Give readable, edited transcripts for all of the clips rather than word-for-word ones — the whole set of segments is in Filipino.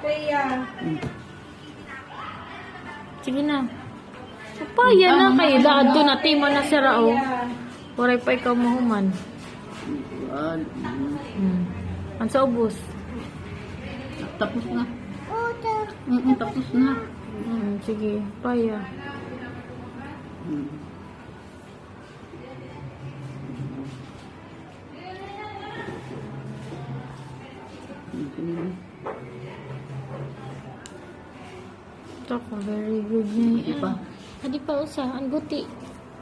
Papaya. Sige na. Papaya na kayo. Laad doon na. Timo na si Rao. Waray pa ikaw mahuman. Ang sa ubos. Tapos na. Tapos na. Sige. Papaya. Ito ko. Very good niya. Hindi pa. Adi pa usa. Ang guti.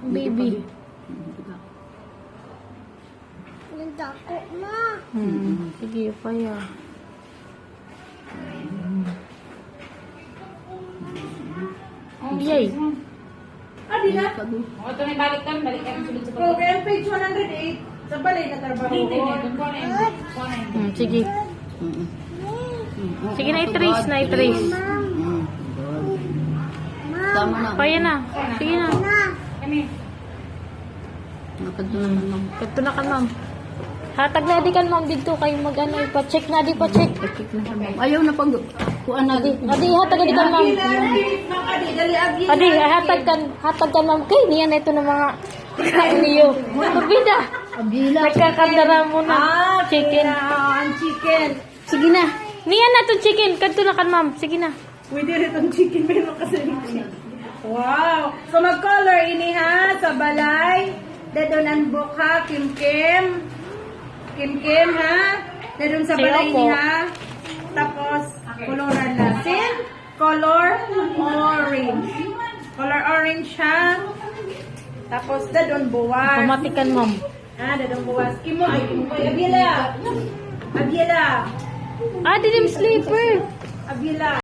Ang baby. Nandako na. Sige, papaya. Yay. Adi na. O, ito na balikan sunod sa Program page 108. Sa balay na trabaho. Sige. Sige na, i-trace na, i-trace. Tama na. Papaya na. Sige na. Kami. Nakadto naman lang. Ito na ka, ma'am. Hatag na di kan, ma'am, dito kayo mag-ano, ipa-check na, di pa-check. Ayaw na pag... Kuan na. Adi, hatag na di kan, ma'am. Adi, hatag kan, ma'am. Kay, niyan ito na mga niyo. Mabida. Abila. Nagkakandara mo na. Chicken. Ang chicken. Sige na. Niyan na itong chicken. Kanto na kan, ma'am. Sige na. Pwede rin itong chicken. Meron kasi ng chicken. Wow. So mag-color ini ha. Sa balay. Dadon ang book ha. Kim-kim. Kim-kim ha. Dadon sa balay Opo. ini ha. Tapos, koloran na. Sin? Color orange. Color orange ha. Tapos, dadon buwas. Pamatikan, ma'am. Dadon buwas. Imo, ay, imo. Abila. Abila. Ah, dilim sleeper. Abila.